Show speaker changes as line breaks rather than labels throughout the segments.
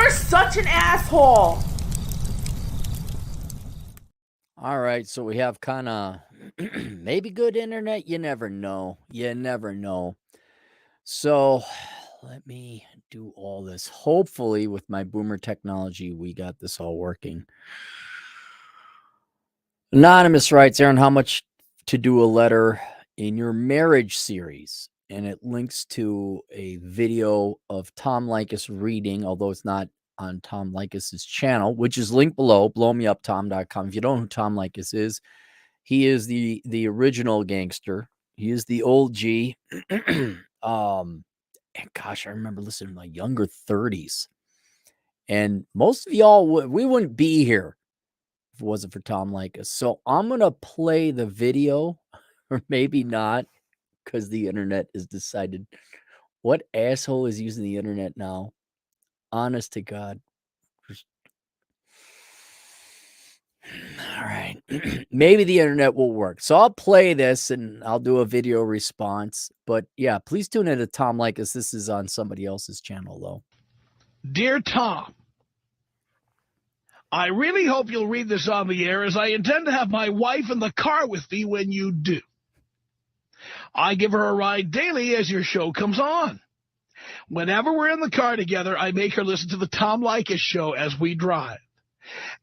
You're such an asshole.
All right, so we have kind of maybe good internet. You never know. You never know. So let me do all this. Hopefully, with my boomer technology, we got this all working. Anonymous writes, Aaron, how much to do a letter in your marriage series? And it links to a video of Tom Leykis reading, although it's not on Tom Leykis's channel, which is linked below, blowmeuptom.com. If you don't know who Tom Leykis is, he is the original gangster. He is the old G. And gosh, I remember listening in my younger 30s. And most of y'all, we wouldn't be here if it wasn't for Tom Leykis. So I'm going to play the video, or maybe not, because the internet has decided. What asshole is using the internet now? Honest to God. All right. Maybe the internet will work. So I'll play this and I'll do a video response. But yeah, please tune in to Tom Leykis. This is on somebody else's channel, though.
Dear Tom, I really hope you'll read this on the air, as I intend to have my wife in the car with me when you do. I give her a ride daily as your show comes on. Whenever we're in the car together, I make her listen to the Tom Leykis show as we drive.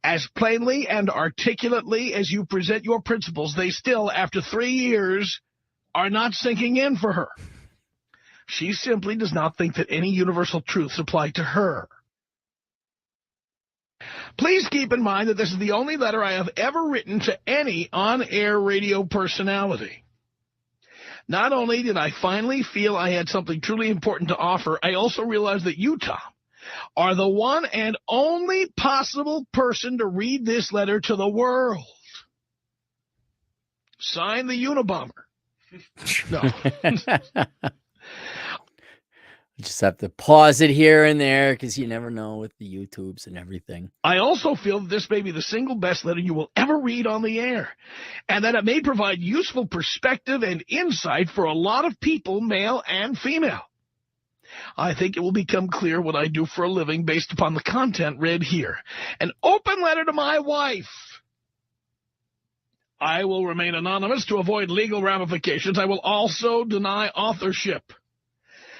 As plainly and articulately as you present your principles, they still, after 3 years, are not sinking in for her. She simply does not think that any universal truths apply to her. Please keep in mind that this is the only letter I have ever written to any on-air radio personality. Not only did I finally feel I had something truly important to offer, I also realized that you, Tom, are the one and only possible person to read this letter to the world. Sign the Unabomber. No.
Just have to pause it here and there because you never know with the YouTubes and everything.
I also feel that this may be the single best letter you will ever read on the air, and that it may provide useful perspective and insight for a lot of people, male and female. I think it will become clear what I do for a living based upon the content read here. An open letter to my wife. I will remain anonymous to avoid legal ramifications. I will also deny authorship.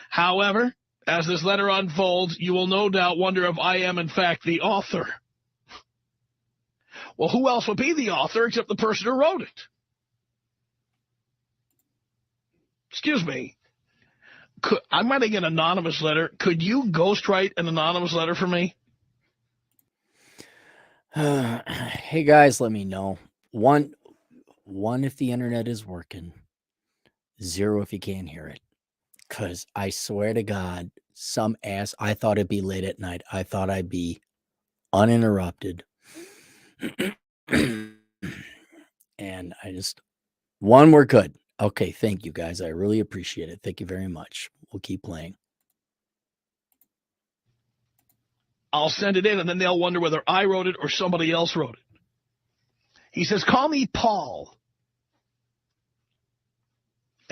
However, as this letter unfolds, you will no doubt wonder if I am, in fact, the author. Well, who else would be the author except the person who wrote it? Excuse me. I'm writing an anonymous letter. Could you ghostwrite an anonymous letter for me?
Hey, guys, let me know. One, if the internet is working. 0 if you can't hear it. Because I swear to God, some ass, I thought it'd be late at night. I thought I'd be uninterrupted. And I just, we're good. Okay, thank you, guys. I really appreciate it. Thank you very much. We'll keep playing.
I'll send it in, and then they'll wonder whether I wrote it or somebody else wrote it. He says, call me Paul.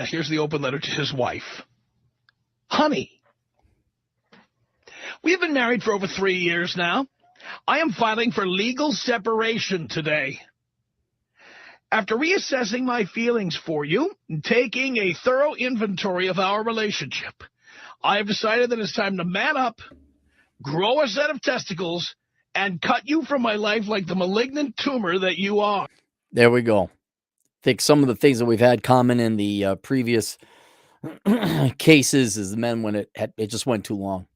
Now, here's the open letter to his wife. Honey, we have been married for over 3 years now. I am filing for legal separation today. After reassessing my feelings for you and taking a thorough inventory of our relationship, I have decided that it's time to man up, grow a set of testicles, and cut you from my life like the malignant tumor that you are.
There we go. I think some of the things that we've had common in the previous cases is the men when it just went too long.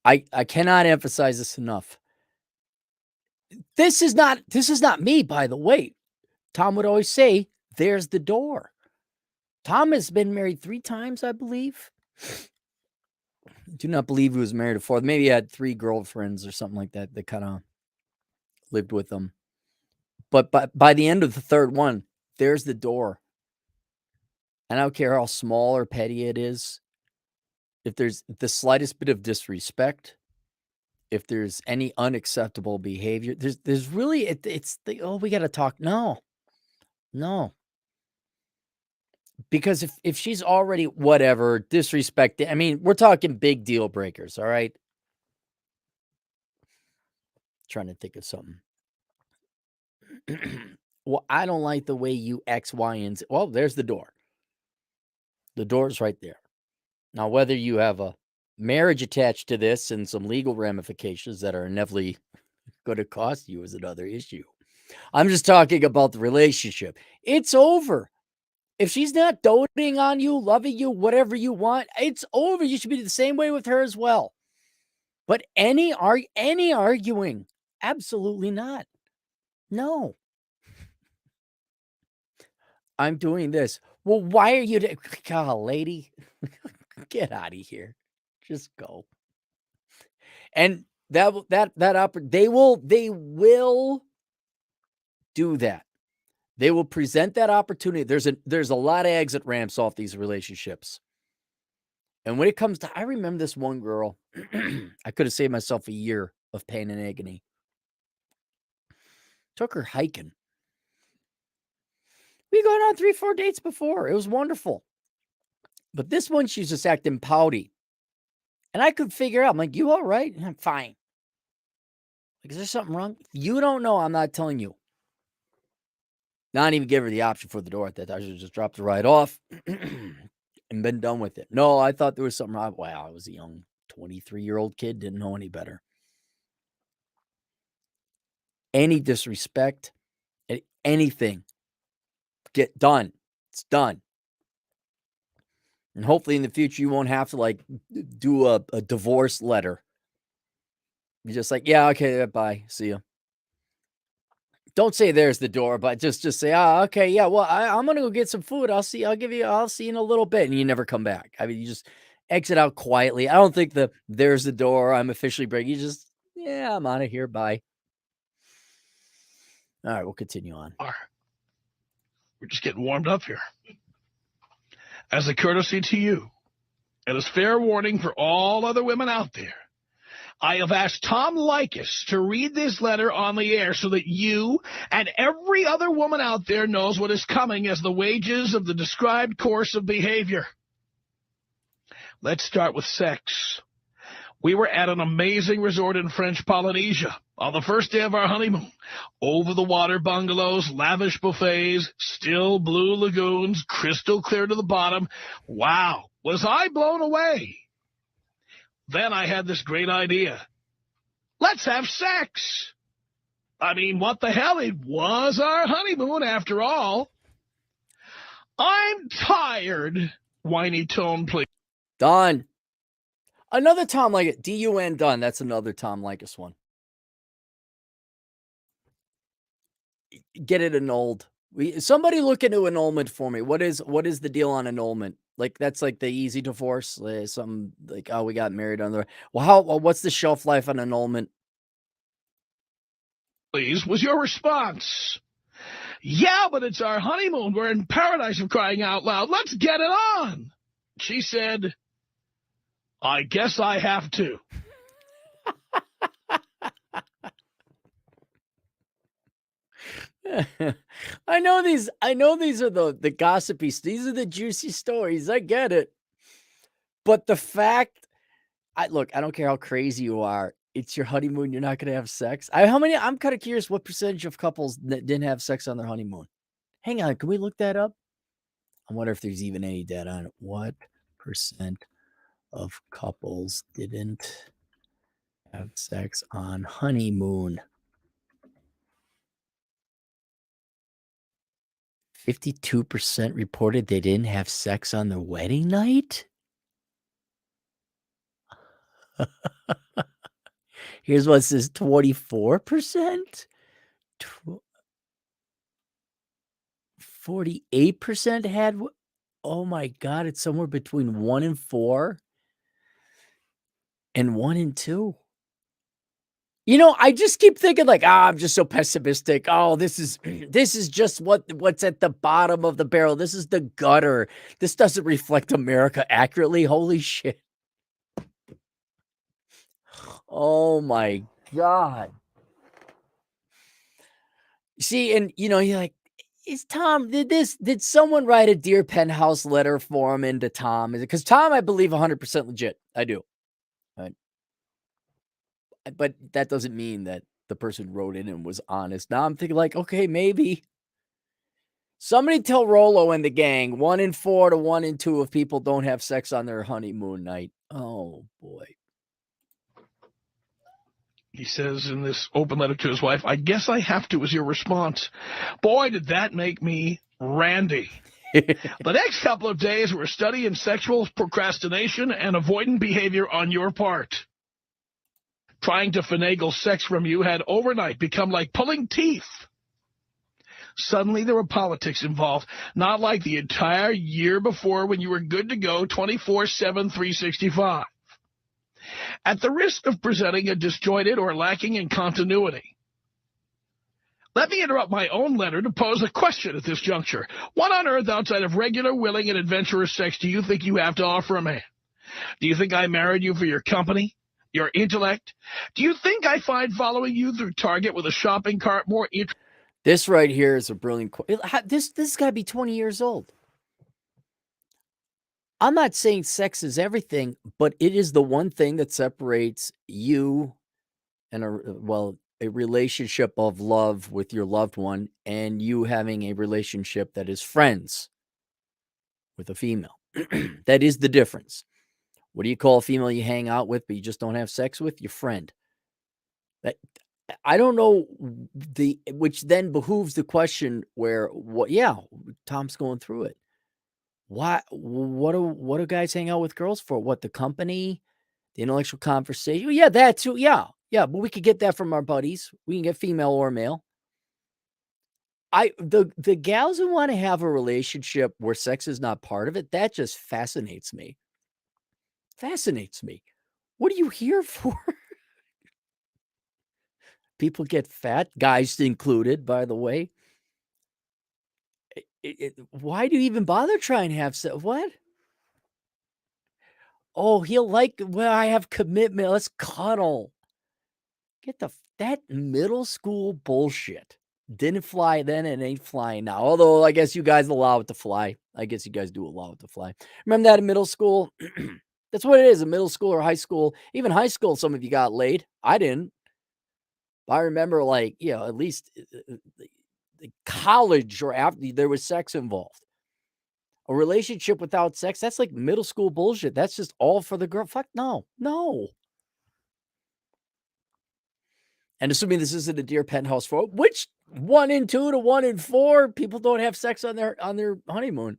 I cannot emphasize this enough. This is not me, by the way. Tom would always say, there's the door. Tom has been married 3 times, I believe. I do not believe he was married a 4th. Maybe he had 3 girlfriends or something like that that kind of lived with him. But by the end of the 3rd one, there's the door. And I don't care how small or petty it is. If there's the slightest bit of disrespect, if there's any unacceptable behavior, there's really, it's the, oh, we got to talk. No. Because if she's already whatever, disrespect, I mean, we're talking big deal breakers, all right? Trying to think of something. Well, I don't like the way you X, Y, and Z. Well, there's the door. The door's right there. Now, whether you have a marriage attached to this and some legal ramifications that are inevitably going to cost you is another issue. I'm just talking about the relationship. It's over. If she's not doting on you, loving you, whatever you want, it's over. You should be the same way with her as well. But any arguing, absolutely not. No. I'm doing this. Well, why are you? God, lady, get out of here. Just go. And they will do that. They will present that opportunity. There's a lot of exit ramps off these relationships. And when it comes to, I remember this one girl, I could have saved myself a year of pain and agony. Took her hiking. We gone on 3-4 dates before. It was wonderful. But this one, she's just acting pouty. And I could figure out, I'm like, you all right? I'm fine. Like, is there something wrong? You don't know. I'm not telling you. Not even give her the option for the door at that time. I should have just dropped her right off and been done with it. No, I thought there was something wrong. Wow, I was a young 23-year-old kid. Didn't know any better. Any disrespect, anything, get done. It's done. And hopefully in the future, you won't have to like do a divorce letter. You're just like, yeah, okay, bye. See you. Don't say there's the door, but just say, okay, yeah, well, I'm going to go get some food. I'll see you in a little bit. And you never come back. I mean, you just exit out quietly. I don't think there's the door. I'm officially breaking. You just, yeah, I'm out of here. Bye. All right, we'll continue on.
We're just getting warmed up here. As a courtesy to you, and as fair warning for all other women out there, I have asked Tom Leykis to read this letter on the air so that you and every other woman out there knows what is coming as the wages of the described course of behavior. Let's start with sex. We were at an amazing resort in French Polynesia on the first day of our honeymoon. Over-the-water bungalows, lavish buffets, still blue lagoons, crystal clear to the bottom. Wow, was I blown away. Then I had this great idea. Let's have sex. I mean, what the hell? It was our honeymoon after all. I'm tired. Whiny tone, please.
Done. Another Tom Leykis. D-U-N done. That's another Tom Leykis one. Get it annulled. Somebody look into annulment for me. What is the deal on annulment? Like, that's like the easy divorce. Something like, oh, we got married on the. Well, what's the shelf life on annulment?
Please, was your response. Yeah, but it's our honeymoon. We're in paradise, for crying out loud. Let's get it on. She said, I guess I have to.
I know these are the gossipy. These are the juicy stories. I get it. But the fact, I don't care how crazy you are. It's your honeymoon. You're not going to have sex. I'm kind of curious what percentage of couples that didn't have sex on their honeymoon. Hang on. Can we look that up? I wonder if there's even any data on it. What percent of couples didn't have sex on honeymoon? 52% reported they didn't have sex on their wedding night. Here's what it says: 24%. 48% had. Oh my God! It's somewhere between 1 and 4, and 1 and 2. I just keep thinking like, I'm just so pessimistic. Oh, this is just what's at the bottom of the barrel. This is the gutter. This doesn't reflect America accurately. Holy shit. Oh my God. See, and you're like, is Tom, did someone write a Dear Penthouse letter for him into Tom? Is it because Tom, I believe 100% legit. I do. Right. But that doesn't mean that the person wrote in and was honest. Now I'm thinking like, okay, maybe. Somebody tell Rolo and the gang 1 in 4 to 1 in 2 of people don't have sex on their honeymoon night. Oh, boy.
He says in this open letter to his wife, I guess I have to, was your response. Boy, did that make me randy. The next couple of days were a study in sexual procrastination and avoidant behavior on your part. Trying to finagle sex from you had overnight become like pulling teeth. Suddenly there were politics involved, not like the entire year before when you were good to go 24/7, 365. At the risk of presenting a disjointed or lacking in continuity, let me interrupt my own letter to pose a question at this juncture. What on earth outside of regular, willing, and adventurous sex do you think you have to offer a man? Do you think I married you for your company, your intellect? Do you think I find following you through Target with a shopping cart more interesting?
This right here is a brilliant question. This has got to be 20 years old. I'm not saying sex is everything, but it is the one thing that separates you and a relationship of love with your loved one and you having a relationship that is friends with a female. That is the difference. What do you call a female you hang out with, but you just don't have sex with? Your friend. I don't know which then behooves the question where Tom's going through it. What do guys hang out with girls for? What, the company, the intellectual conversation? Yeah, that too. Yeah, but we could get that from our buddies. We can get female or male. The gals who want to have a relationship where sex is not part of it, that just fascinates me. What are you here for? People get fat, guys included, by the way. Why do you even bother trying to have sex? What? Oh, I have commitment. Let's cuddle. Get that middle school bullshit. Didn't fly then and ain't flying now. Although I guess you guys allow it to fly. I guess you guys do allow it to fly. Remember that in middle school? That's what it is in middle school or high school. Even high school, some of you got laid. I didn't. I remember at least college or after there was sex involved. A relationship without sex, that's like middle school bullshit. That's just all for the girl. Fuck no. And assuming this isn't a Dear Penthouse 4, which 1 in 2 to 1 in 4 people don't have sex on their honeymoon.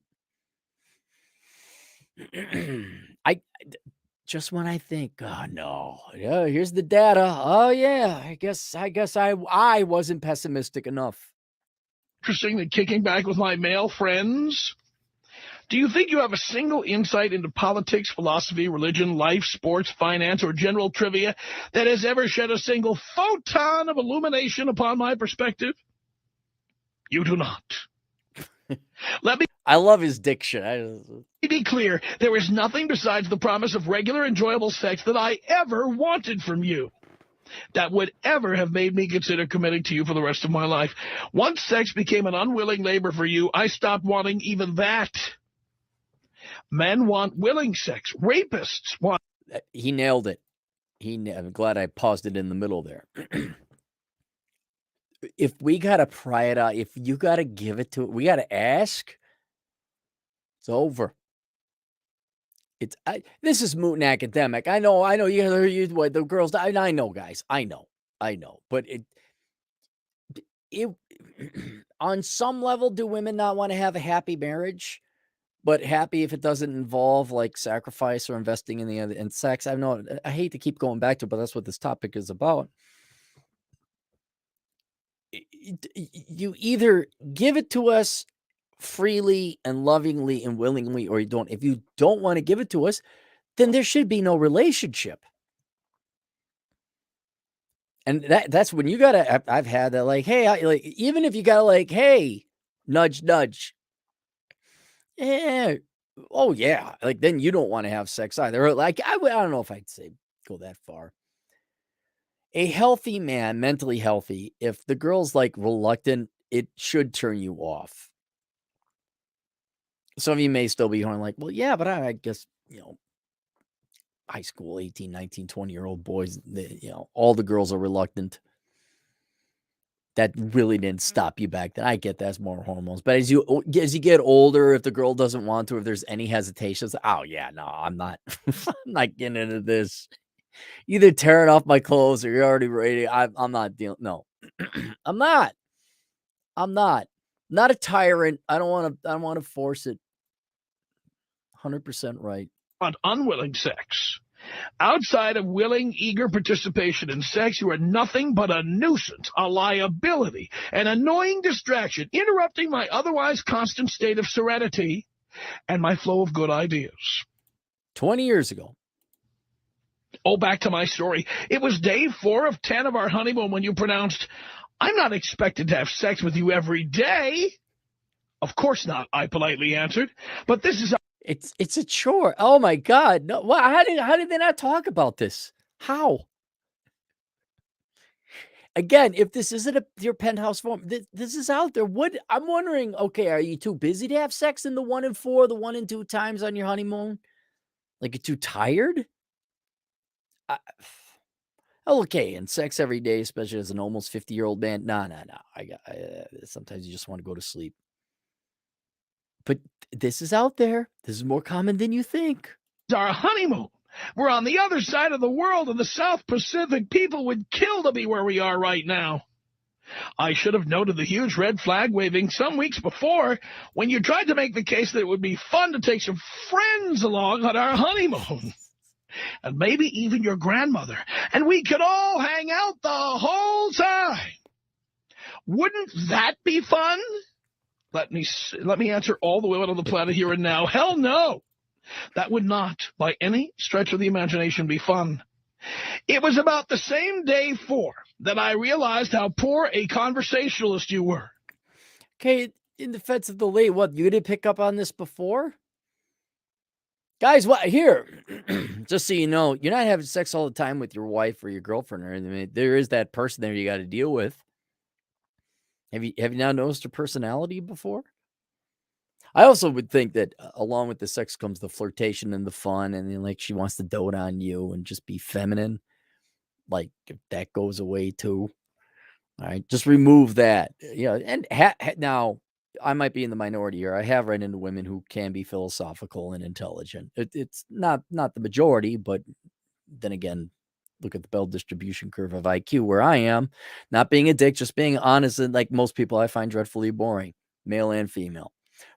Just when I think, oh no, yeah, here's the data. Oh yeah, I guess I wasn't pessimistic enough.
Interesting than kicking back with my male friends? Do you think you have a single insight into politics, philosophy, religion, life, sports, finance, or general trivia that has ever shed a single photon of illumination upon my perspective? You do not.
I love his diction.
Let me be clear. There is nothing besides the promise of regular, enjoyable sex that I ever wanted from you that would ever have made me consider committing to you for the rest of my life. Once sex became an unwilling labor for you, I stopped wanting even that. Men want willing sex. Rapists want...
He nailed it. I'm glad I paused it in the middle there. If we got to pry it out, if you got to give it to it, we got to ask, it's over. This is moot and academic. I know you use what the girls, I know, guys. I know. But it on some level, do women not want to have a happy marriage? But happy if it doesn't involve like sacrifice or investing in in sex. I hate to keep going back to it, but that's what this topic is about. You either give it to us freely and lovingly and willingly, or you don't. If you don't want to give it to us, then there should be no relationship. And that's when you gotta. I've had that even if you gotta hey, nudge, nudge. Yeah. Oh yeah. Then you don't want to have sex either. I don't know if I'd say go that far. A healthy man, mentally healthy, if the girl's reluctant, it should turn you off. Some of you may still be going well, yeah, but I guess, high school, 18, 19, 20-year-old boys, all the girls are reluctant. that really didn't stop you back then. I get that's more hormones. But as you get older, if the girl doesn't want to, if there's any hesitations, oh yeah, no, I'm not I'm not getting into this. Either tearing off my clothes or you're already ready. I'm not dealing. No, I'm not. I'm not a tyrant. I don't want to force it. 100% right.
On unwilling sex. Outside of willing, eager participation in sex, you are nothing but a nuisance, a liability, an annoying distraction, interrupting my otherwise constant state of serenity and my flow of good ideas.
20 years ago.
Oh, back to my story. It was day 4 of 10 of our honeymoon when you pronounced, "I'm not expected to have sex with you every day." "Of course not," I politely answered. "But this is..."
It's a chore. Oh my God. No, how did they not talk about this? How? Again, if this isn't your penthouse form, this is out there. What I'm wondering, okay, are you too busy to have sex in the 1 and 4, the 1 and 2 times on your honeymoon? Like you're too tired? Okay, and sex every day, especially as an almost 50-year-old man. No. Sometimes you just want to go to sleep. But this is out there. This is more common than you think.
Our honeymoon. We're on the other side of the world in the South Pacific. People would kill to be where we are right now. I should have noted the huge red flag waving some weeks before when you tried to make the case that it would be fun to take some friends along on our honeymoon. And maybe even your grandmother. And we could all hang out the whole time. Wouldn't that be fun? Let me answer all the women on the planet here and now. Hell no. That would not, by any stretch of the imagination, be fun. It was about the same day 4 that I realized how poor a conversationalist you were.
Okay, in defense of the late, what, you didn't pick up on this before? Guys, what here? Just so you know, you're not having sex all the time with your wife or your girlfriend or anything. I mean, there is that person there you got to deal with. Have you now noticed her personality before? I also would think that along with the sex comes the flirtation and the fun, and then like she wants to dote on you and just be feminine. Like if that goes away too. All right, just remove that. And now I might be in the minority here. I have run into women who can be philosophical and intelligent. It's not the majority, but then again, look at the Bell distribution curve of IQ where I am. Not being a dick, just being honest, and like most people, I find dreadfully boring, male and female.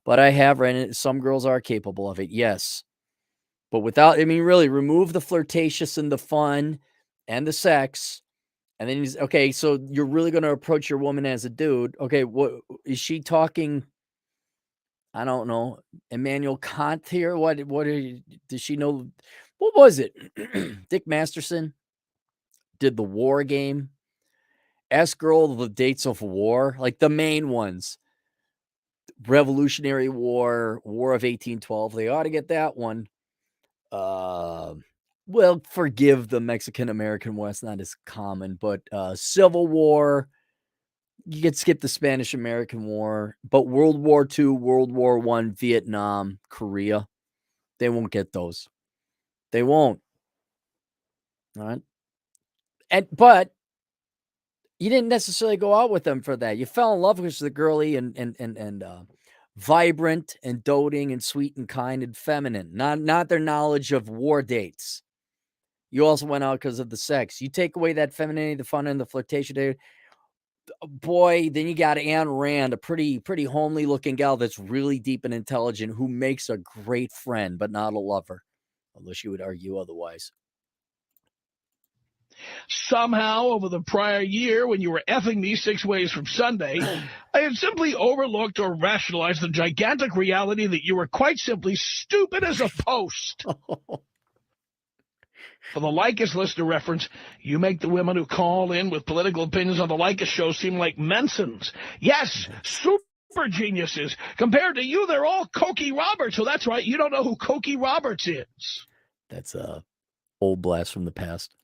But I have ran into some girls are capable of it, yes. But really remove the flirtatious and the fun and the sex. And then okay, so you're really going to approach your woman as a dude. Okay, what is she talking? I don't know. Immanuel Kant here? Does she know? What was it? Dick Masterson did the war game. Ask girl the dates of war, like the main ones. Revolutionary War, War of 1812. They ought to get that one. Well, forgive the Mexican-American War. It's not as common, but Civil War, you could skip the Spanish-American War, but World War II, World War I, Vietnam, Korea, they won't get those. They won't. All right. But you didn't necessarily go out with them for that. You fell in love with the girly and vibrant and doting and sweet and kind and feminine, not their knowledge of war dates. You also went out because of the sex. You take away that femininity, the fun, and the flirtation. Boy, then you got Anne Rand, a pretty homely looking gal that's really deep and intelligent who makes a great friend, but not a lover. Although she would argue otherwise.
Somehow, over the prior year, when you were effing me 6 ways from Sunday, I had simply overlooked or rationalized the gigantic reality that you were quite simply stupid as a post. For the Leykis listener reference, you make the women who call in with political opinions on the Leykis show seem like Mensons. Yes, super geniuses. Compared to you, they're all Cokie Roberts. So that's right, you don't know who Cokie Roberts is.
That's a old blast from the past.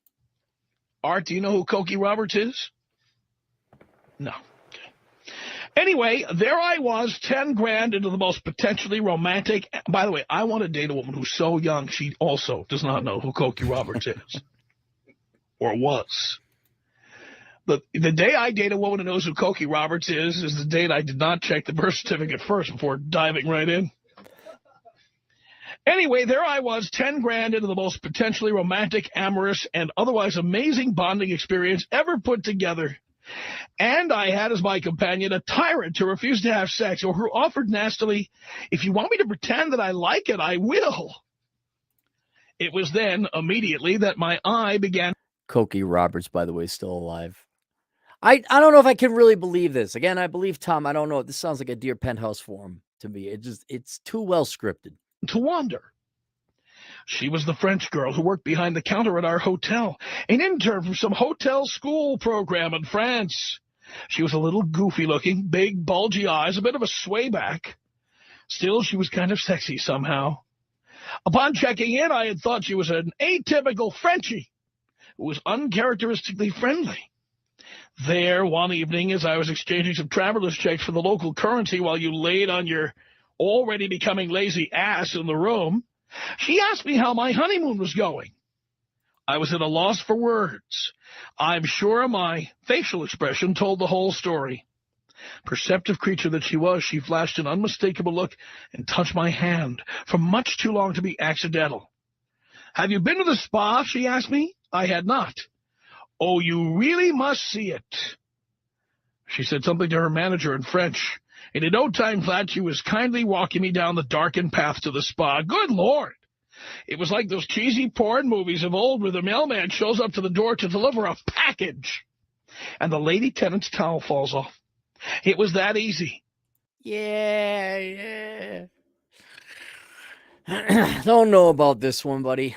Art, do you know who Cokie Roberts is? No. Okay. Anyway, there I was, 10 grand into the most potentially romantic. By the way, I want to date a woman who's so young she also does not know who Cokie Roberts is. Or was. The day I date a woman who knows who Cokie Roberts is the date I did not check the birth certificate first before diving right in. Anyway, there I was, 10 grand into the most potentially romantic, amorous, and otherwise amazing bonding experience ever put together. And I had as my companion a tyrant who refused to have sex, or who offered nastily, if you want me to pretend that I like it, I will. It was then, immediately, that my eye began...
Cokie Roberts, by the way, is still alive. I don't know if I can really believe this. Again, I believe Tom. I don't know. This sounds like a Dear Penthouse forum to me. It's too well scripted.
To wander. She was the French girl who worked behind the counter at our hotel, an intern from some hotel school program in France. She was a little goofy-looking, big, bulgy eyes, a bit of a swayback. Still, she was kind of sexy somehow. Upon checking in, I had thought she was an atypical Frenchie who was uncharacteristically friendly. There, one evening, as I was exchanging some traveler's checks for the local currency while you laid on your already becoming lazy ass in the room, she asked me how my honeymoon was going. I was at a loss for words. I'm sure my facial expression told the whole story. Perceptive creature that she was, she flashed an unmistakable look and touched my hand for much too long to be accidental. Have you been to the spa? She asked me. I had not. Oh, you really must see it. She said something to her manager in French, and in no time flat she was kindly walking me down the darkened path to the spa. Good Lord! It was like those cheesy porn movies of old where the mailman shows up to the door to deliver a package, and the lady tenant's towel falls off. It was that easy.
Yeah. Don't know about this one, buddy.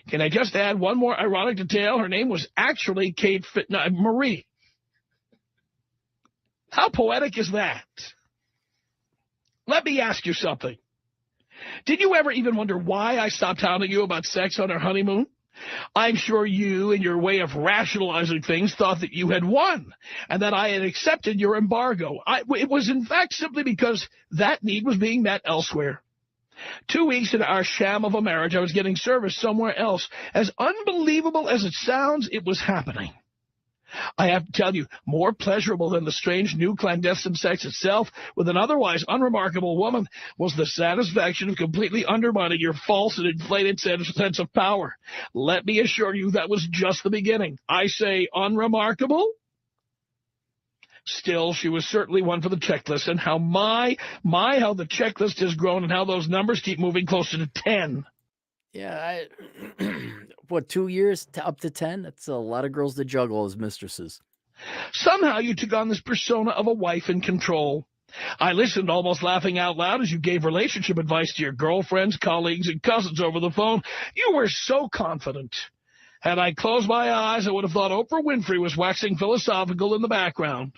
Can I just add one more ironic detail? Her name was actually Marie. How poetic is that? Let me ask you something. Did you ever even wonder why I stopped hounding you about sex on our honeymoon? I'm sure you, in your way of rationalizing things, thought that you had won and that I had accepted your embargo. It was, in fact, simply because that need was being met elsewhere. 2 weeks into our sham of a marriage, I was getting service somewhere else. As unbelievable as it sounds, it was happening. I have to tell you, more pleasurable than the strange new clandestine sex itself with an otherwise unremarkable woman was the satisfaction of completely undermining your false and inflated sense of power. Let me assure you that was just the beginning. I say unremarkable? Still, she was certainly one for the checklist, and how how the checklist has grown and how those numbers keep moving closer to 10.
Yeah, what, 2 years up to 10? That's a lot of girls to juggle as mistresses.
Somehow you took on this persona of a wife in control. I listened, almost laughing out loud, as you gave relationship advice to your girlfriends, colleagues, and cousins over the phone. You were so confident. Had I closed my eyes, I would have thought Oprah Winfrey was waxing philosophical in the background.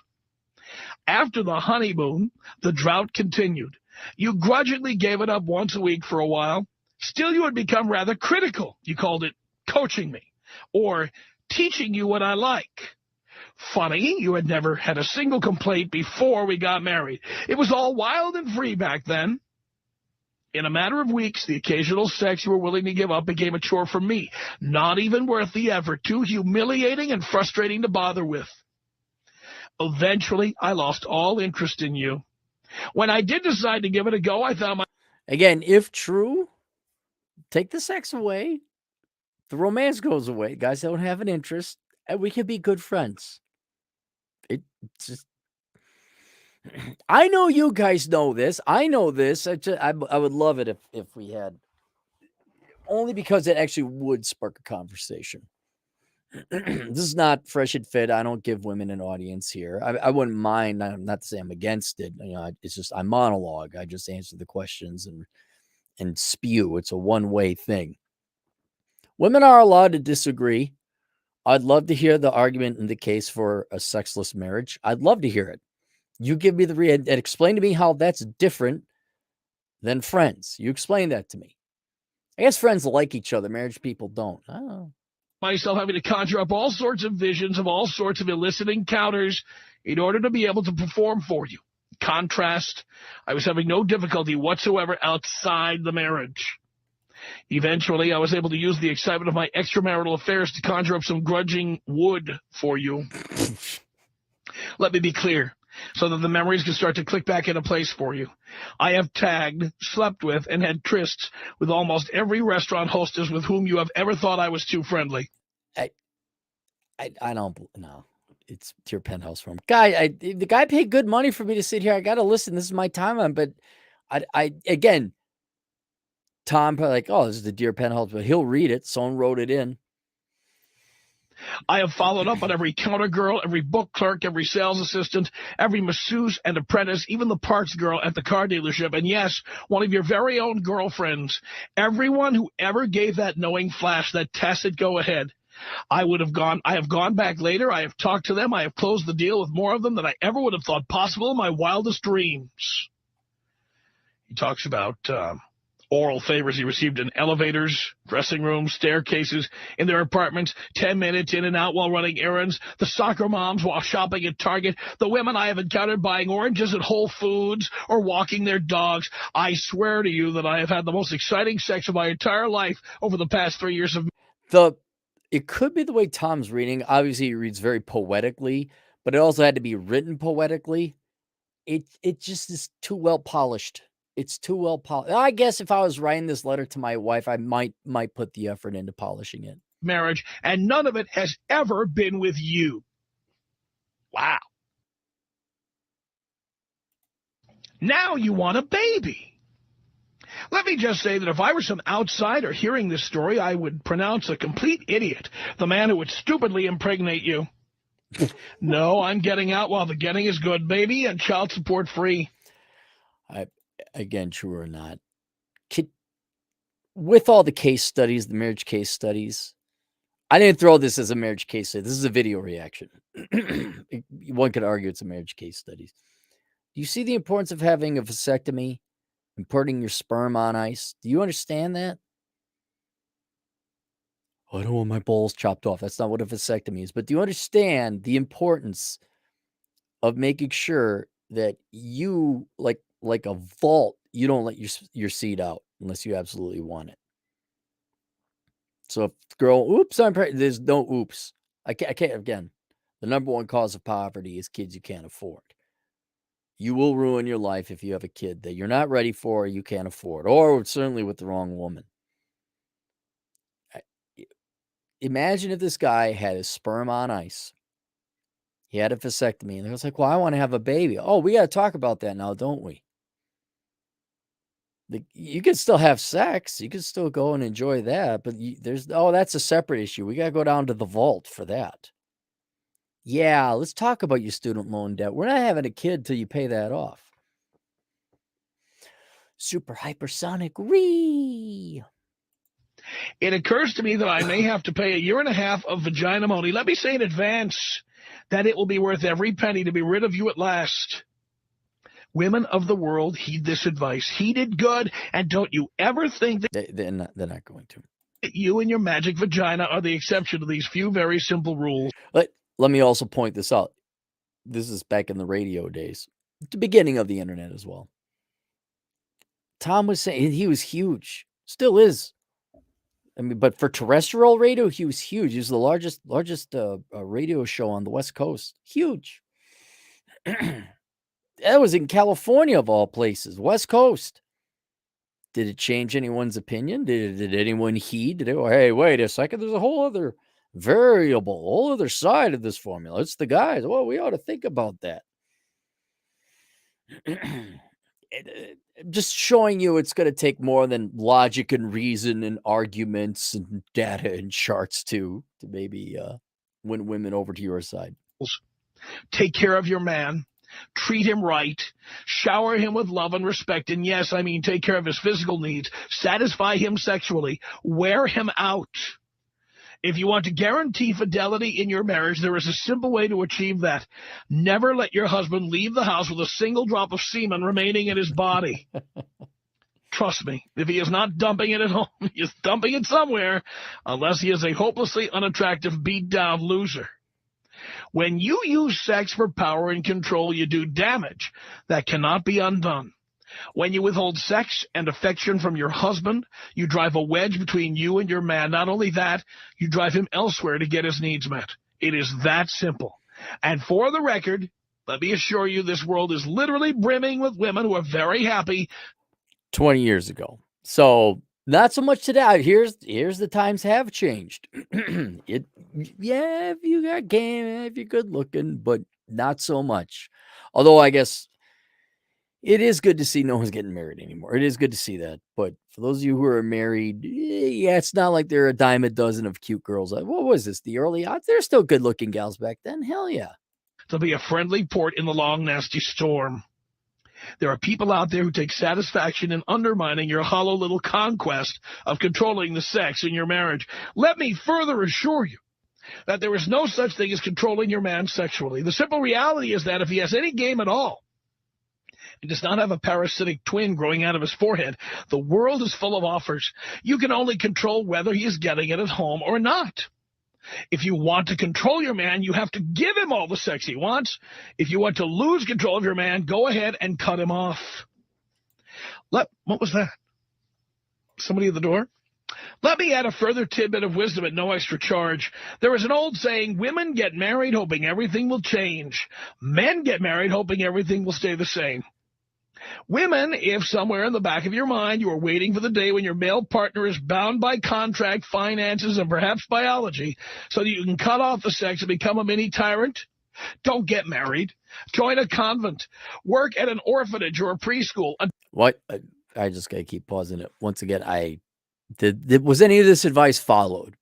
After the honeymoon, the drought continued. You grudgingly gave it up once a week for a while. Still, you had become rather critical. You called it coaching me or teaching you what I like. Funny, you had never had a single complaint before we got married. It was all wild and free back then. In a matter of weeks, the occasional sex you were willing to give up became a chore for me, not even worth the effort, too humiliating and frustrating to bother with. Eventually, I lost all interest in you. When I did decide to give it a go, I found
Again, if true, take the sex away. The romance goes away. Guys don't have an interest, and we can be good friends. It just... I know you guys know this. I know this. I would love it if we had... Only because it actually would spark a conversation. This is not Fresh and Fit. I don't give women an audience here. I wouldn't mind. I'm not to say I'm against it. It's just I monologue. I just answer the questions and spew. It's a one-way thing. Women are allowed to disagree. I'd love to hear the argument in the case for a sexless marriage. I'd love to hear it. You give me and explain to me how that's different than friends. You explain that to me. I guess friends like each other. Marriage people don't. I don't know.
Myself having to conjure up all sorts of visions of all sorts of illicit encounters in order to be able to perform for you. Contrast, I was having no difficulty whatsoever outside the marriage. Eventually, I was able to use the excitement of my extramarital affairs to conjure up some grudging wood for you. Let me be clear, so that the memories can start to click back into place for you. I have tagged, slept with, and had trysts with almost every restaurant hostess with whom you have ever thought I was too friendly.
I don't know. It's your penthouse room. The guy paid good money for me to sit here. I got to listen. This is my time on, but again, Tom probably like, oh, this is the Dear Penthouse, but he'll read it. Someone wrote it in.
I have followed up on every counter girl, every book clerk, every sales assistant, every masseuse and apprentice, even the parts girl at the car dealership, and yes, one of your very own girlfriends. Everyone who ever gave that knowing flash, that tacit go-ahead. I have gone back later. I have talked to them. I have closed the deal with more of them than I ever would have thought possible in my wildest dreams. He talks about oral favors he received in elevators, dressing rooms, staircases, in their apartments, 10 minutes in and out while running errands, the soccer moms while shopping at Target, the women I have encountered buying oranges at Whole Foods or walking their dogs. I swear to you that I have had the most exciting sex of my entire life over the past 3 years of...
It could be the way Tom's reading. Obviously, he reads very poetically, but it also had to be written poetically. It just is too well polished. It's too well polished. I guess if I was writing this letter to my wife, I might put the effort into polishing it.
Marriage, and none of it has ever been with you. Wow. Now you want a baby. Let me just say that if I were some outsider hearing this story, I would pronounce a complete idiot the man who would stupidly impregnate you. No, I'm getting out while the getting is good, baby, and child support free.
Again, true or not, with all the case studies, the marriage case studies, I didn't throw this as a marriage case study. This is a video reaction. One could argue it's a marriage case study. Do you see the importance of having a vasectomy and putting your sperm on ice? Do you understand that? I don't want my balls chopped off. That's not what a vasectomy is. But do you understand the importance of making sure that you, like a vault, you don't let your seed out unless you absolutely want it? So if the girl, oops, I'm pregnant, there's no oops. I can't, again, the number one cause of poverty is kids you can't afford. You will ruin your life if you have a kid that you're not ready for, or you can't afford, or certainly with the wrong woman. Imagine if this guy had his sperm on ice. He had a vasectomy, and he was like, well, I want to have a baby. Oh, we got to talk about that now, don't we? You can still have sex. You can still go and enjoy that, but that's a separate issue. We got to go down to the vault for that. Yeah, let's talk about your student loan debt. We're not having a kid till you pay that off. Super hypersonic ree.
It occurs to me that I may have to pay 1.5 years of vagina money. Let me say in advance that it will be worth every penny to be rid of you at last. Women of the world, heed this advice. Heed it good, and don't you ever think that
they're not going to.
You and your magic vagina are the exception to these few very simple rules.
Let me also point this out. This is back in the radio days, the beginning of the internet as well. Tom was saying he was huge, still is. I mean, but for terrestrial radio, he was huge. He was the largest radio show on the West Coast. Huge. That was in California, of all places, West Coast. Did it change anyone's opinion? Did anyone heed? Hey, wait a second. There's a whole other variable, whole other side of this formula. It's the guys. Well, we ought to think about that. Just showing you it's going to take more than logic and reason and arguments and data and charts to maybe win women over to your side.
Take care of your man. Treat him right. Shower him with love and respect. And yes, I mean take care of his physical needs. Satisfy him sexually. Wear him out. If you want to guarantee fidelity in your marriage, there is a simple way to achieve that. Never let your husband leave the house with a single drop of semen remaining in his body. Trust me, if he is not dumping it at home, he is dumping it somewhere, unless he is a hopelessly unattractive, beat-down loser. When you use sex for power and control, you do damage that cannot be undone. When you withhold sex and affection from your husband, you drive a wedge between you and your man. Not only that, you drive him elsewhere to get his needs met. It is that simple. And for the record, Let me assure you, this world is literally brimming with women who are very happy
20 years ago. So not so much today. Here's the times have changed. Yeah, if you got game, if you're good looking, but not so much. Although I guess it is good to see no one's getting married anymore. It is good to see that. But for those of you who are married, yeah, it's not like there are a dime a dozen of cute girls. What was this? The early odds? There's still good looking gals back then. Hell yeah.
to be a friendly port in the long, nasty storm. There are people out there who take satisfaction in undermining your hollow little conquest of controlling the sex in your marriage. Let me further assure you that there is no such thing as controlling your man sexually. The simple reality is that if he has any game at all, and does not have a parasitic twin growing out of his forehead, the world is full of offers. You can only control whether he is getting it at home or not. If you want to control your man, you have to give him all the sex he wants. If you want to lose control of your man, go ahead and cut him off. What was that? Somebody at the door? Let me add a further tidbit of wisdom at no extra charge. There is an old saying, women get married hoping everything will change. Men get married hoping everything will stay the same. Women, if somewhere in the back of your mind you are waiting for the day when your male partner is bound by contract, finances, and perhaps biology so that you can cut off the sex and become a mini tyrant, don't get married. Join a convent. Work at an orphanage or a preschool.
What? I just got to keep pausing it. Once again, was any of this advice followed?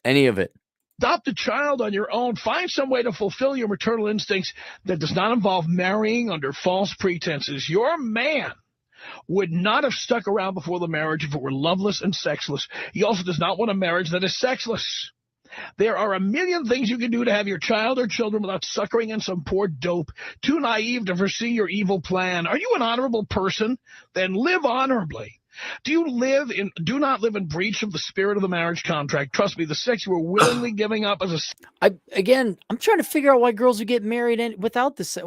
Any of it?
Adopt a child on your own. Find some way to fulfill your maternal instincts that does not involve marrying under false pretenses. Your man would not have stuck around before the marriage if it were loveless and sexless. He also does not want a marriage that is sexless. There are a million things you can do to have your child or children without suckering in some poor dope, too naive to foresee your evil plan. Are you an honorable person? Then live honorably. Do not live in breach of the spirit of the marriage contract. Trust me, the sex you are willingly giving up as
I'm trying to figure out why girls would get married without this.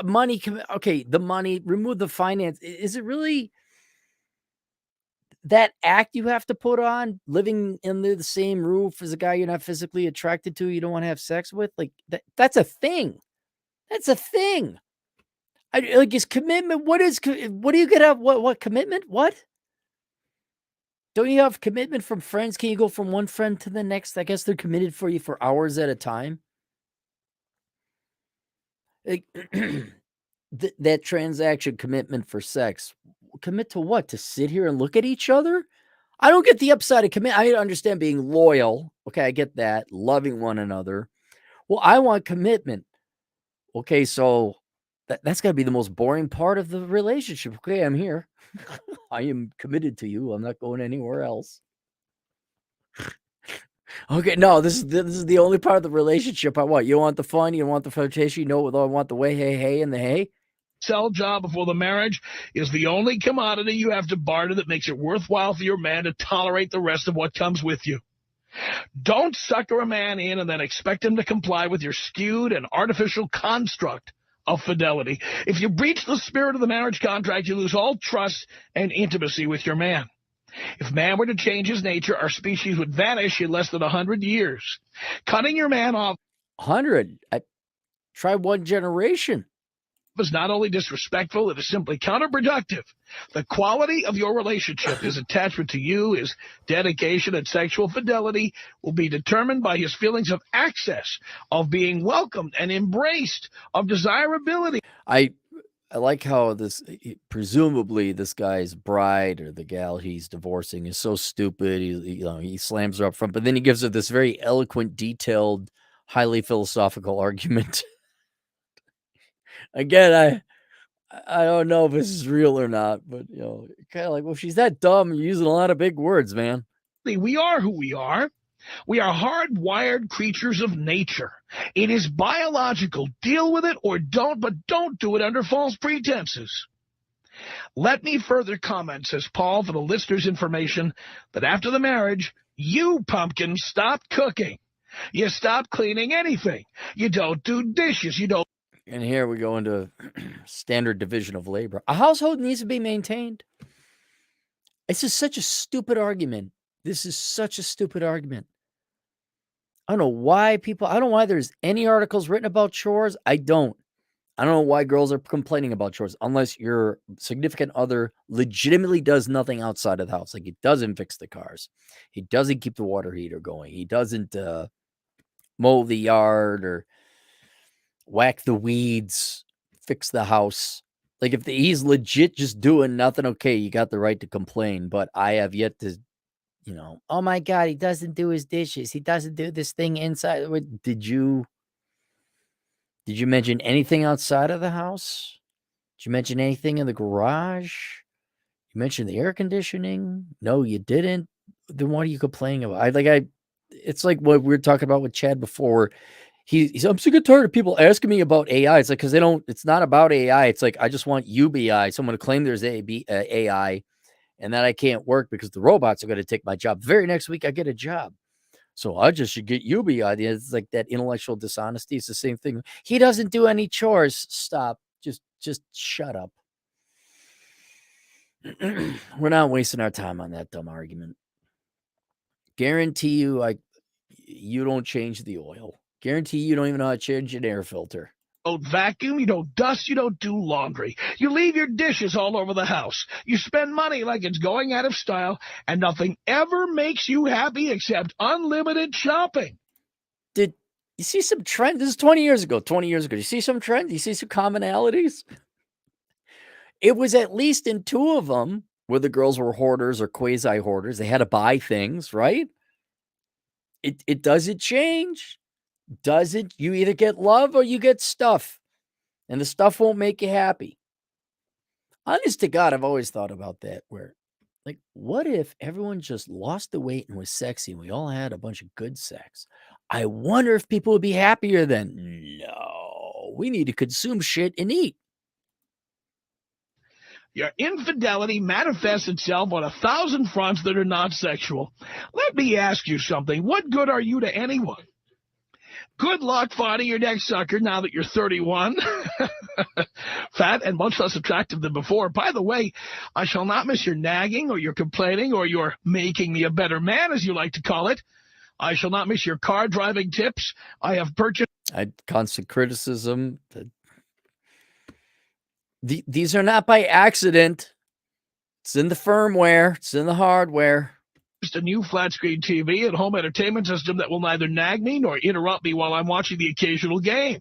Money? Okay, the money. Remove the finance. Is it really that act you have to put on? Living under the same roof as a guy you're not physically attracted to, you don't want to have sex with? Like that's a thing. That's a thing. Is commitment? What do you get out? What commitment? What? Don't you have commitment from friends? Can you go from one friend to the next? I guess they're committed for you for hours at a time. Like, that transaction commitment for sex. Commit to what? To sit here and look at each other? I don't get the upside of commit. I understand being loyal. Okay, I get that. Loving one another. Well, I want commitment. Okay, so that's got to be the most boring part of the relationship. Okay, I'm here. I am committed to you. I'm not going anywhere else. Okay, no, this is the only part of the relationship I want. You don't want the fun, you don't want the flirtation, I want the way, hey, and the hey.
Sell job before the marriage is the only commodity you have to barter that makes it worthwhile for your man to tolerate the rest of what comes with you. Don't sucker a man in and then expect him to comply with your skewed and artificial construct of fidelity. If you breach the spirit of the marriage contract, you lose all trust and intimacy with your man. If man were to change his nature, our species would vanish in less than 100 years. Cutting your man off
100? Try one generation.
Is not only disrespectful, it is simply counterproductive. The quality of your relationship, his attachment to you, his dedication and sexual fidelity will be determined by his feelings of access, of being welcomed and embraced, of desirability.
I like how presumably this guy's bride or the gal he's divorcing is so stupid. He slams her up front, but then he gives her this very eloquent, detailed, highly philosophical argument. Again, I don't know if this is real or not, but kind of like, well, she's that dumb. You're using a lot of big words, man.
We are who we are. We are hardwired creatures of nature. It is biological. Deal with it or don't, but don't do it under false pretenses. Let me further comment, says Paul, for the listener's information, that after the marriage, you, pumpkin, stopped cooking. You stopped cleaning anything. You don't do dishes. You don't.
And here we go into standard division of labor. A household needs to be maintained. This is such a stupid argument. This is such a stupid argument. I don't know why there's any articles written about chores. I don't. I don't know why girls are complaining about chores unless your significant other legitimately does nothing outside of the house. Like he doesn't fix the cars. He doesn't keep the water heater going. He doesn't mow the yard or whack the weeds, fix the house. Like if he's legit just doing nothing, okay, you got the right to complain. But I have yet to, oh my God, he doesn't do his dishes. He doesn't do this thing inside. Did you mention anything outside of the house? Did you mention anything in the garage? You mentioned the air conditioning? No, you didn't. Then what are you complaining about? It's like what we were talking about with Chad before. He's I'm sick and tired of people asking me about AI. It's like, because it's not about AI. It's like, I just want UBI, someone to claim there's AI, and that I can't work because the robots are going to take my job. The very next week I get a job. So I just should get UBI. It's like that intellectual dishonesty. It's the same thing. He doesn't do any chores. Stop. Just shut up. We're not wasting our time on that dumb argument. Guarantee you, you don't change the oil. Guarantee you don't even know how to change an air filter.
You don't vacuum, you don't dust, you don't do laundry. You leave your dishes all over the house. You spend money like it's going out of style, and nothing ever makes you happy except unlimited shopping.
Did you see some trend? This is 20 years ago. 20 years ago. You see some trend? You see some commonalities? It was at least in two of them where the girls were hoarders or quasi-hoarders. They had to buy things, right? It doesn't change. Doesn't. You either get love or you get stuff. And the stuff won't make you happy. Honest to God, I've always thought about that. Where, like, what if everyone just lost the weight and was sexy and we all had a bunch of good sex? I wonder if people would be happier then. No. We need to consume shit and eat.
Your infidelity manifests itself on 1,000 fronts that are not sexual. Let me ask you something. What good are you to anyone? Good luck finding your next sucker now that you're 31. Fat and much less attractive than before. By the way, I shall not miss your nagging or your complaining or your making me a better man, as you like to call it. I shall not miss your car driving tips. I have purchased...
Constant criticism. These are not by accident. It's in the firmware. It's in the hardware.
A new flat-screen TV and home entertainment system that will neither nag me nor interrupt me while I'm watching the occasional game.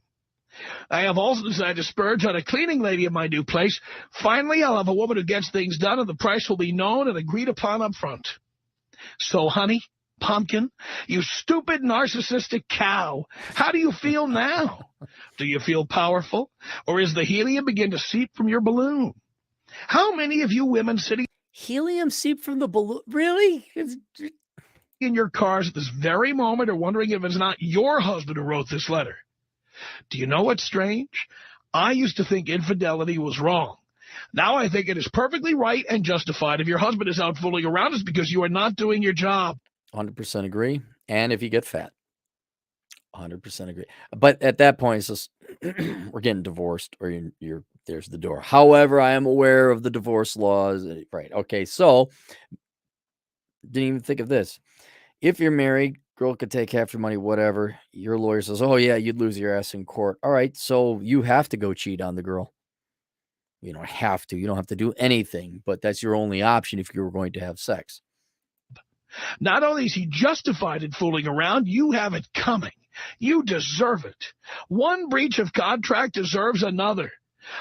I have also decided to splurge on a cleaning lady in my new place. Finally, I'll have a woman who gets things done, and the price will be known and agreed upon up front. So, honey, pumpkin, you stupid narcissistic cow, how do you feel now? Do you feel powerful, or is the helium begin to seep from your balloon? How many of you women sitting...
Helium seep from the balloon? Really?
In your cars at this very moment are wondering if it's not your husband who wrote this letter? Do you know what's strange? I used to think infidelity was wrong. Now I think it is perfectly right and justified. If your husband is out fooling around, it's because you are not doing your job.
100% agree. And if you get fat, 100% agree. But at that point, it's just we're getting divorced, or you're there's the door. However, I am aware of the divorce laws. Right. Okay. So didn't even think of this. If you're married, girl could take half your money, whatever. Your lawyer says, oh yeah, you'd lose your ass in court. All right. So you have to go cheat on the girl. You don't have to. You don't have to do anything, but that's your only option if you were going to have sex.
Not only is he justified in fooling around, you have it coming. You deserve it. One breach of contract deserves another.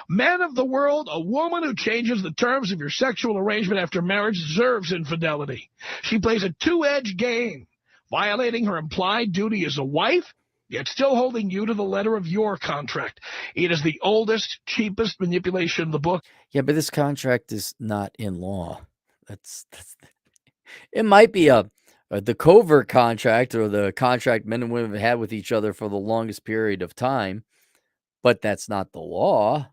Men of the world, a woman who changes the terms of your sexual arrangement after marriage deserves infidelity. She plays a two-edged game, violating her implied duty as a wife, yet still holding you to the letter of your contract. It is the oldest, cheapest manipulation in the book.
Yeah, but this contract is not in law. It might be the covert contract, or the contract men and women have had with each other for the longest period of time, but that's not the law.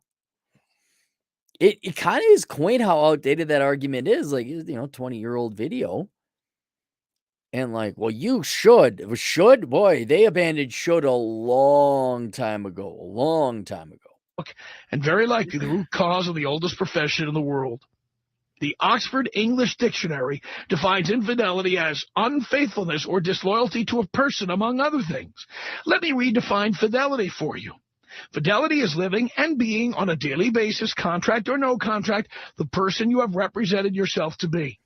It kind of is quaint how outdated that argument is. Like, 20-year-old video. And like, well, you should. Boy, they abandoned should a long time ago.
And very likely the root cause of the oldest profession in the world. The Oxford English Dictionary defines infidelity as unfaithfulness or disloyalty to a person, among other things. Let me redefine fidelity for you. Fidelity is living and being on a daily basis, contract or no contract, the person you have represented yourself to be.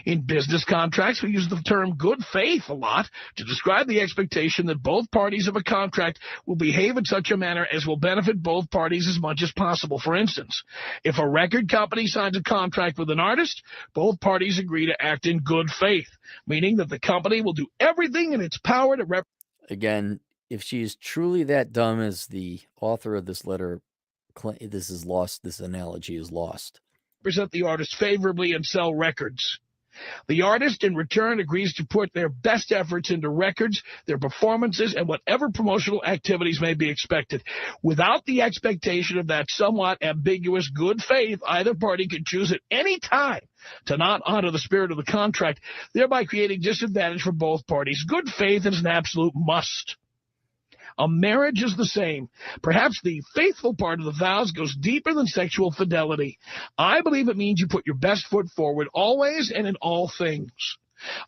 In business contracts, we use the term good faith a lot to describe the expectation that both parties of a contract will behave in such a manner as will benefit both parties as much as possible. For instance, if a record company signs a contract with an artist, both parties agree to act in good faith, meaning that the company will do everything in its power to
Again, if she is truly that dumb as the author of this letter, this is lost. This analogy is lost.
represent the artist favorably and sell records. The artist, in return, agrees to put their best efforts into records, their performances, and whatever promotional activities may be expected. Without the expectation of that somewhat ambiguous good faith, either party can choose at any time to not honor the spirit of the contract, thereby creating disadvantage for both parties. Good faith is an absolute must. A marriage is the same. Perhaps the faithful part of the vows goes deeper than sexual fidelity. I believe it means you put your best foot forward always and in all things.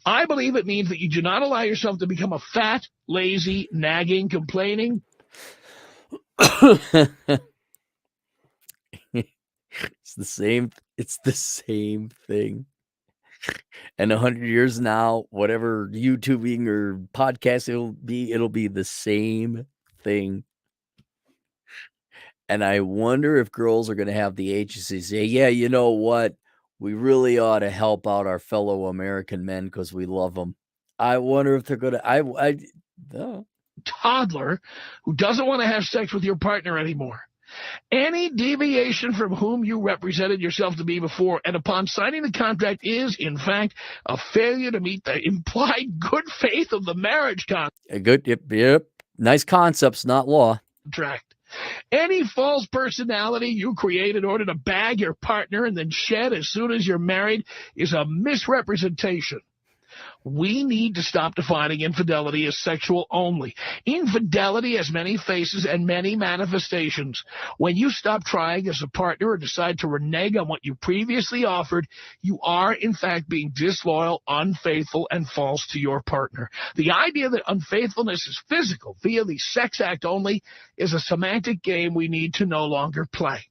I believe it means that you do not allow yourself to become a fat, lazy, nagging, complaining.
It's the same thing. And 100 years now, whatever YouTubing or podcast it'll be the same thing. And I wonder if girls are going to have the agency say, yeah, you know what? We really ought to help out our fellow American men because we love them. I wonder if they're going to,
toddler who doesn't want to have sex with your partner anymore. Any deviation from whom you represented yourself to be before and upon signing the contract is, in fact, a failure to meet the implied good faith of the marriage contract.
Yep. Nice concepts, not law.
Any false personality you create in order to bag your partner and then shed as soon as you're married is a misrepresentation. We need to stop defining infidelity as sexual only. Infidelity has many faces and many manifestations. When you stop trying as a partner or decide to renege on what you previously offered, you are, in fact, being disloyal, unfaithful, and false to your partner. The idea that unfaithfulness is physical via the sex act only is a semantic game we need to no longer play.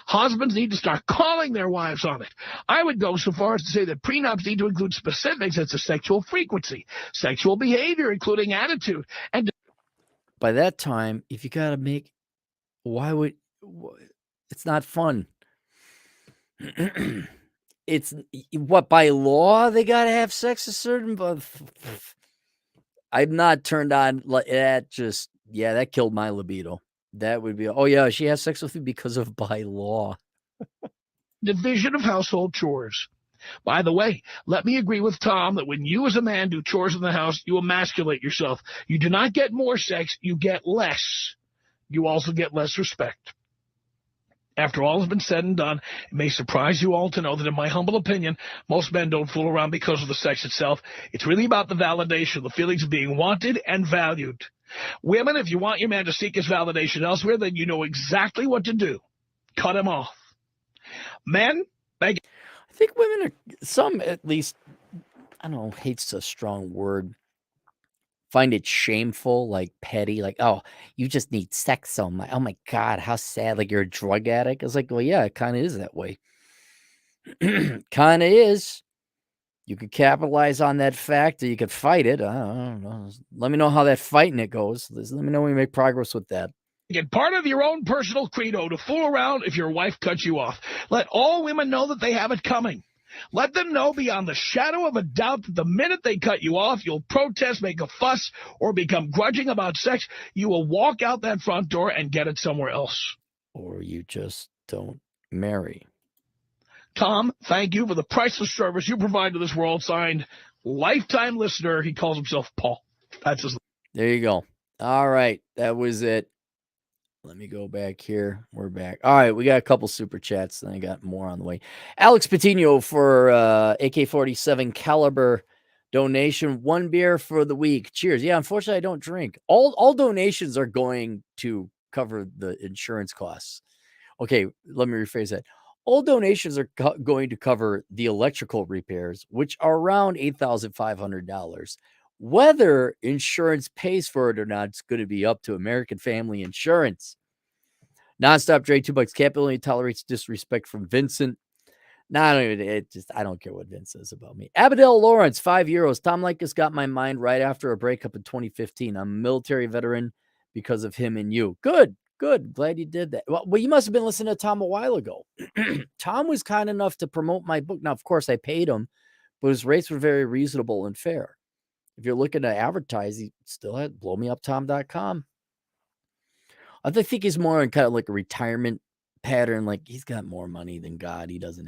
Husbands need to start calling their wives on it. I would go so far as to say that prenups need to include specifics as to sexual frequency, sexual behavior, including attitude. And
by that time, if you got to make, it's not fun. It's what, by law, they got to have sex a certain, I'm not turned on like that. That killed my libido. That would be, oh yeah, she has sex with you because of by law.
Division of household chores. By the way, let me agree with Tom that when you as a man do chores in the house, you emasculate yourself. You do not get more sex, you get less. You also get less respect. After all has been said and done, it may surprise you all to know that in my humble opinion, most men don't fool around because of the sex itself. It's really about the validation, the feelings of being wanted and valued. Women, if you want your man to seek his validation elsewhere, then you know exactly what to do. Cut him off. Men, I
think women are, some at least, I don't know, hate's a strong word, find it shameful, like petty, like, oh, you just need sex so much. Oh my God, how sad, like you're a drug addict. It's like, well, yeah, it kind of is that way. Kind of is. You could capitalize on that fact, or you could fight it. I don't know. Let me know how that fighting it goes. Let me know when we make progress with that.
Get part of your own personal credo to fool around if your wife cuts you off. Let all women know that they have it coming. Let them know beyond the shadow of a doubt that the minute they cut you off, you'll protest, make a fuss, or become grudging about sex. You will walk out that front door and get it somewhere else.
Or you just don't marry.
Tom, thank you for the priceless service you provide to this world. Signed, lifetime listener. He calls himself Paul. That's his.
There you go. All right. That was it. Let me go back here. We're back. All right. We got a couple super chats. Then I got more on the way. Alex Patino for AK-47 caliber donation. 1 beer for the week. Cheers. Yeah, unfortunately, I don't drink. All donations are going to cover the insurance costs. Okay, let me rephrase that. All donations are going to cover the electrical repairs, which are around $8,500. Whether insurance pays for it or not, it's going to be up to American Family Insurance. Nonstop Dre, $2. Can't believe he tolerates disrespect from Vincent. No, I don't care what Vince says about me. Abadel Lawrence, €5. Tom Leykis got my mind right after a breakup in 2015. I'm a military veteran because of him and you. Good. Glad you did that. Well, you must have been listening to Tom a while ago. Tom was kind enough to promote my book. Now, of course, I paid him, but his rates were very reasonable and fair. If you're looking to advertise, he still had blowmeuptom.com. I think he's more in kind of like a retirement pattern. Like he's got more money than God. He doesn't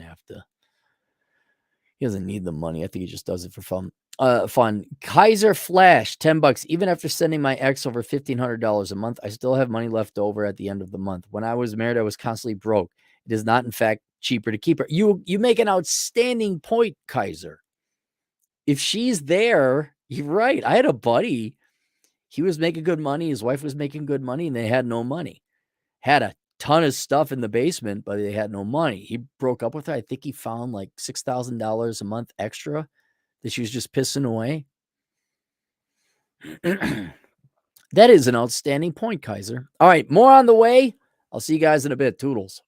need the money. I think he just does it for fun. Kaiser Flash, $10. Even after sending my ex over $1,500 a month, I still have money left over at the end of the month. When I was married, I was constantly broke. It is not, in fact, cheaper to keep her. You make an outstanding point, Kaiser. If she's there, you're right. I had a buddy. He was making good money. His wife was making good money, and they had no money. Had a ton of stuff in the basement, but they had no money. He broke up with her. I think he found like $6,000 a month extra that she was just pissing away. That is an outstanding point, Kaiser. All right, more on the way. I'll see you guys in a bit. Toodles.